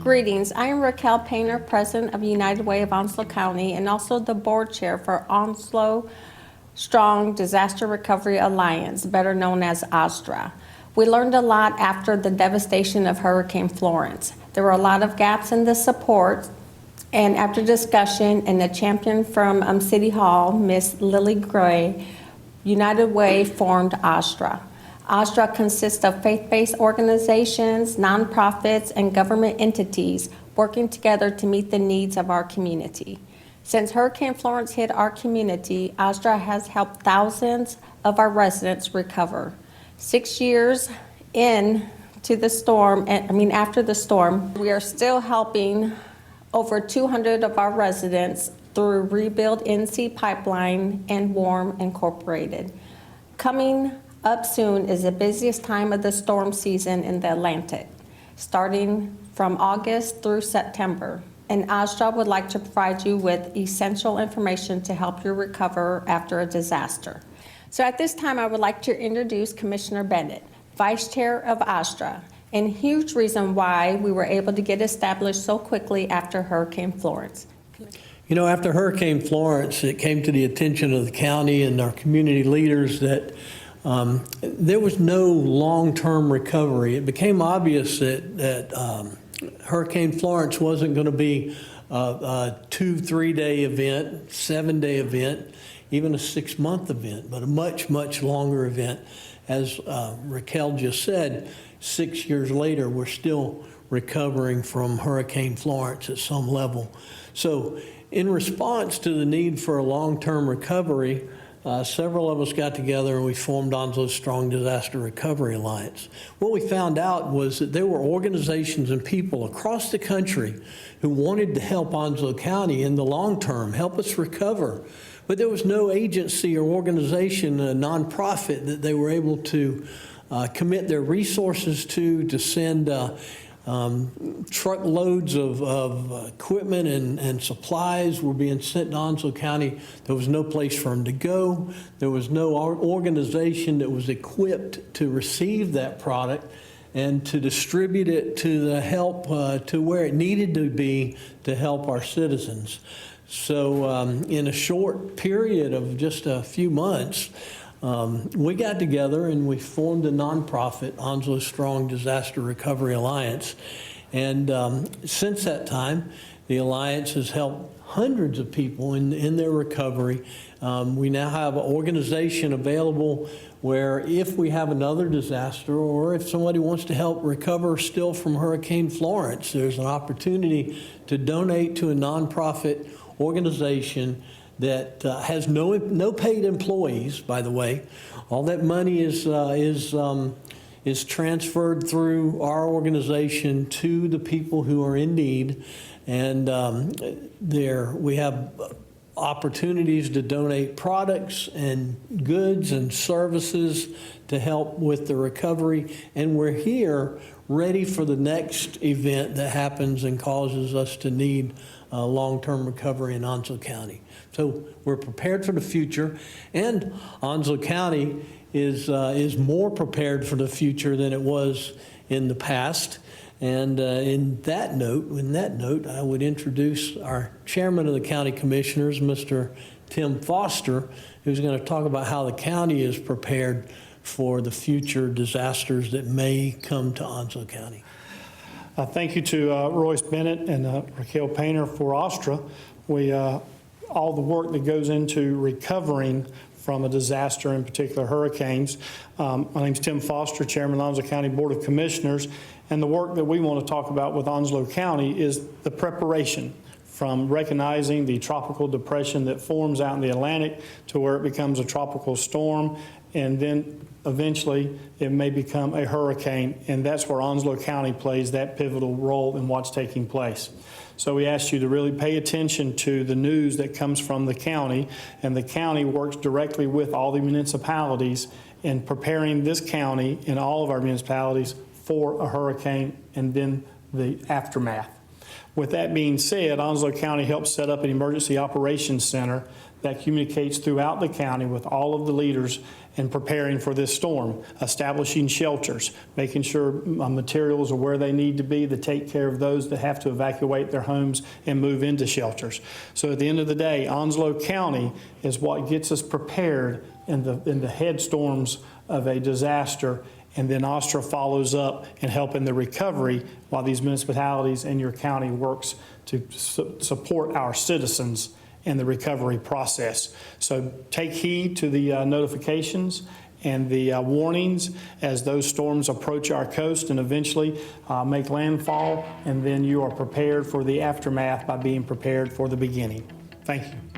Greetings. I am Raquel Painter, President of United Way of Onslow County and also the Board Chair for Onslow Strong Disaster Recovery Alliance, better known as OSDRA. We learned a lot after the devastation of Hurricane Florence. There were a lot of gaps in the support, and after discussion and a champion from City Hall, Miss Lily Gray, United Way formed OSDRA. OSDRA consists of faith-based organizations, nonprofits, and government entities working together to meet the needs of our community. Since Hurricane Florence hit our community, OSDRA has helped thousands of our residents recover. 6 years into the storm, after the storm, we are still helping over 200 of our residents through Rebuild NC Pipeline and Warm Incorporated. Coming up soon is the busiest time of the storm season in the Atlantic, starting from August through September. And OSDRA would like to provide you with essential information to help you recover after a disaster. So at this time, I would like to introduce Commissioner Bennett, Vice Chair of OSDRA, and a huge reason why we were able to get established so quickly after Hurricane Florence. You know, after Hurricane Florence, it came to the attention of the county and our community leaders that there was no long-term recovery. It became obvious that Hurricane Florence wasn't going to be a 2-3 day event, 7-day event, even a 6-month event, but a much, much longer event. As Raquel just said, 6 years later, we're still recovering from Hurricane Florence at some level. So in response to the need for a long-term recovery, several of us got together and we formed Onslow Strong Disaster Recovery Alliance. What we found out was that there were organizations and people across the country who wanted to help Onslow County in the long term, help us recover. But there was no agency or organization, a nonprofit, that they were able to commit their resources to send truckloads of equipment and supplies were being sent to Onslow County. There was no place for them to go. There was no organization that was equipped to receive that product and to distribute it to the help to where it needed to be to help our citizens. So in a short period of just a few months, we got together and we formed a nonprofit, Onslow Strong Disaster Recovery Alliance. And since that time, the Alliance has helped hundreds of people in their recovery. We now have an organization available where if we have another disaster or if somebody wants to help recover still from Hurricane Florence, there's an opportunity to donate to a nonprofit organization that has no paid employees, by the way. All that money is transferred through our organization to the people who are in need, and we have opportunities to donate products and goods and services to help with the recovery, and we're here ready for the next event that happens and causes us to need long-term recovery in Onslow County. So we're prepared for the future, and Onslow County is more prepared for the future than it was in the past. And in that note, I would introduce our chairman of the county commissioners, Mr. Tim Foster, who's going to talk about how the county is prepared for the future disasters that may come to Onslow County. Thank you to Royce Bennett and Raquel Painter for OSDRA. All the work that goes into recovering from a disaster, in particular hurricanes. My name is Tim Foster, Chairman of the Onslow County Board of Commissioners, and the work that we want to talk about with Onslow County is the preparation from recognizing the tropical depression that forms out in the Atlantic to where it becomes a tropical storm, and then eventually it may become a hurricane, and that's where Onslow County plays that pivotal role in what's taking place. So we ask you to really pay attention to the news that comes from the county, and the county works directly with all the municipalities in preparing this county and all of our municipalities for a hurricane and then the aftermath. With that being said, Onslow County helped set up an emergency operations center that communicates throughout the county with all of the leaders in preparing for this storm, establishing shelters, making sure materials are where they need to be to take care of those that have to evacuate their homes and move into shelters. So at the end of the day, Onslow County is what gets us prepared in the headstorms of a disaster, and then OSDRA follows up in helping the recovery while these municipalities and your county works to support our citizens in the recovery process. So take heed to the notifications and the warnings as those storms approach our coast and eventually make landfall, and then you are prepared for the aftermath by being prepared for the beginning. Thank you.